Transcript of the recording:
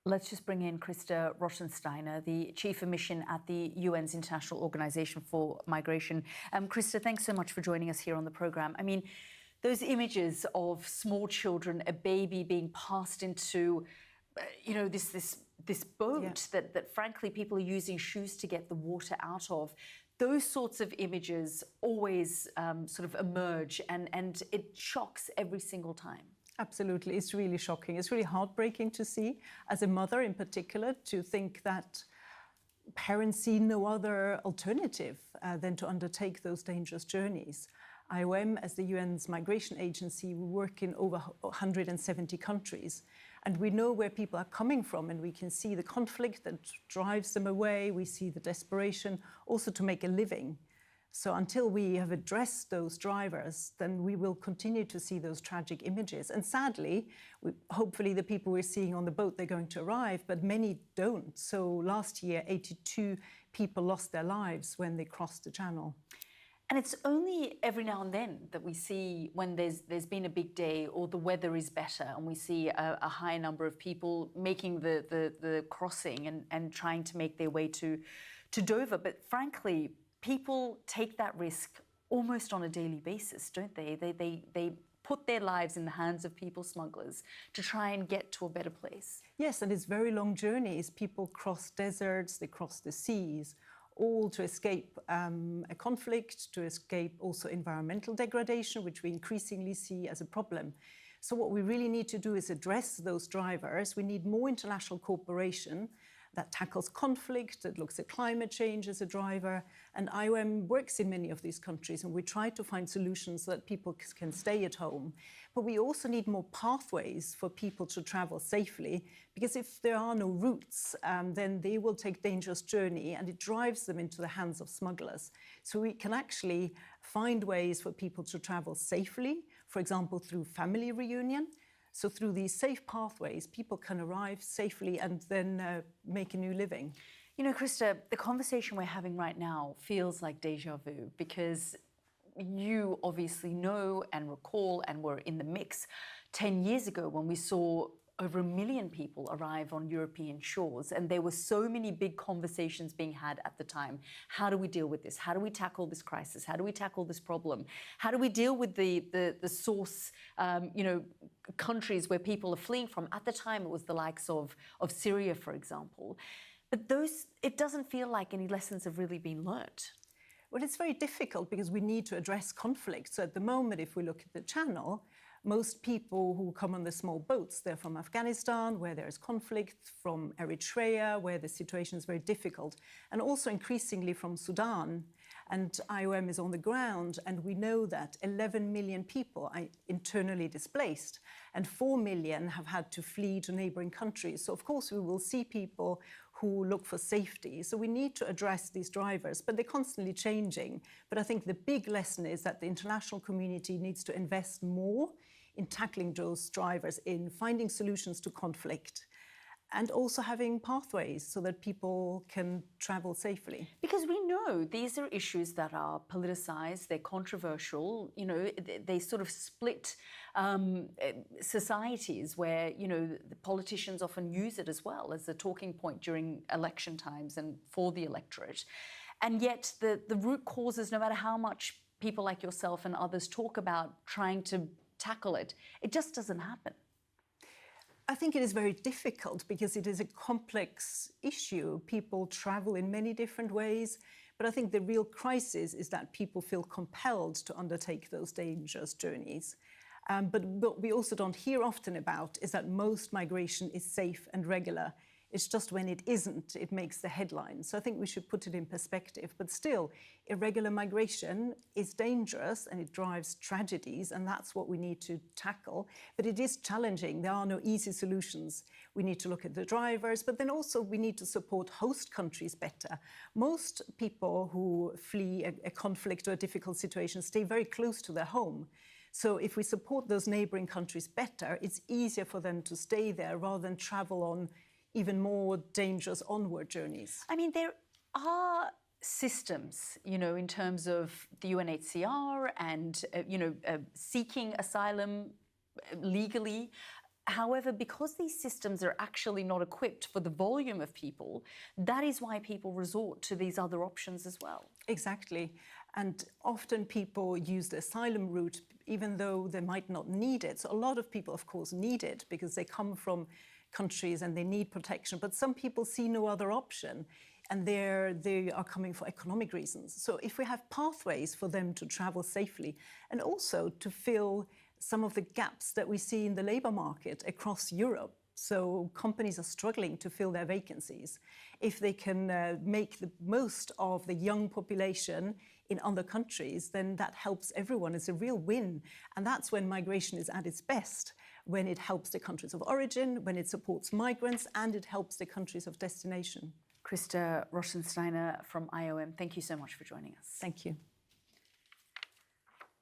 Let's just bring in Christa Rottensteiner, the Chief of Mission at the UN's International Organization for Migration. Christa, thanks so much for joining us here on the program. I mean, those images of small children, a baby being passed into, this boat that frankly people are using shoes to get the water out of. Those sorts of images always sort of emerge, and it shocks every single time. Absolutely. It's really shocking. It's really heartbreaking to see, as a mother in particular, to think that parents see no other alternative than to undertake those dangerous journeys. IOM, as the UN's migration agency, we work in over 170 countries. And we know where people are coming from, and we can see the conflict that drives them away. We see the desperation also to make a living. So until we have addressed those drivers, then we will continue to see those tragic images. And sadly, hopefully the people we're seeing on the boat, they're going to arrive, but many don't. So last year, 82 people lost their lives when they crossed the channel. And it's only every now and then that we see when there's been a big day or the weather is better and we see a high number of people making the crossing and trying to make their way to Dover. But frankly, people take that risk almost on a daily basis, don't they? They put their lives in the hands of people smugglers to try and get to a better place. Yes, and it's very long journeys. People cross deserts, they cross the seas, all to escape a conflict, to escape also environmental degradation, which we increasingly see as a problem. So what we really need to do is address those drivers. We need more international cooperation that tackles conflict, that looks at climate change as a driver. And IOM works in many of these countries, and we try to find solutions so that people can stay at home. But we also need more pathways for people to travel safely, because if there are no routes, then they will take dangerous journey, and it drives them into the hands of smugglers. So we can actually find ways for people to travel safely, for example, through family reunion. So through these safe pathways, people can arrive safely and then make a new living. You know, Christa, the conversation we're having right now feels like deja vu, because you obviously know and recall and were in the mix 10 years ago when we saw over 1 million people arrive on European shores, and there were so many big conversations being had at the time. How do we deal with this? How do we tackle this crisis? How do we tackle this problem? How do we deal with the source, countries where people are fleeing from? At the time, it was the likes of Syria, for example. But it doesn't feel like any lessons have really been learnt. Well, it's very difficult because we need to address conflict. So at the moment, if we look at the channel, most people who come on the small boats, they're from Afghanistan, where there's conflict, from Eritrea, where the situation is very difficult, and also increasingly from Sudan. And IOM is on the ground, and we know that 11 million people are internally displaced, and 4 million have had to flee to neighboring countries. So, of course, we will see people who look for safety. So we need to address these drivers, but they're constantly changing. But I think the big lesson is that the international community needs to invest more in tackling those drivers, in finding solutions to conflict, and also having pathways so that people can travel safely. Because we know these are issues that are politicized, they're controversial, they sort of split societies where, the politicians often use it as well as a talking point during election times and for the electorate. And yet the root causes, no matter how much people like yourself and others talk about trying to tackle it, it just doesn't happen. I think it is very difficult because it is a complex issue. People travel in many different ways, but I think the real crisis is that people feel compelled to undertake those dangerous journeys. But what we also don't hear often about is that most migration is safe and regular. It's just when it isn't, it makes the headlines. So I think we should put it in perspective. But still, irregular migration is dangerous and it drives tragedies, and that's what we need to tackle. But it is challenging. There are no easy solutions. We need to look at the drivers, but then also we need to support host countries better. Most people who flee a conflict or a difficult situation stay very close to their home. So if we support those neighboring countries better, it's easier for them to stay there rather than travel on even more dangerous onward journeys. I mean, there are systems, in terms of the UNHCR and, seeking asylum legally. However, because these systems are actually not equipped for the volume of people, that is why people resort to these other options as well. Exactly. And often people use the asylum route even though they might not need it. So a lot of people, of course, need it because they come from countries and they need protection. But some people see no other option, and they are coming for economic reasons. So if we have pathways for them to travel safely and also to fill some of the gaps that we see in the labour market across Europe, so companies are struggling to fill their vacancies. If they can make the most of the young population in other countries, then that helps everyone. It's a real win. And that's when migration is at its best, when it helps the countries of origin, when it supports migrants, and it helps the countries of destination. Christa Rottensteiner from IOM, thank you so much for joining us. Thank you.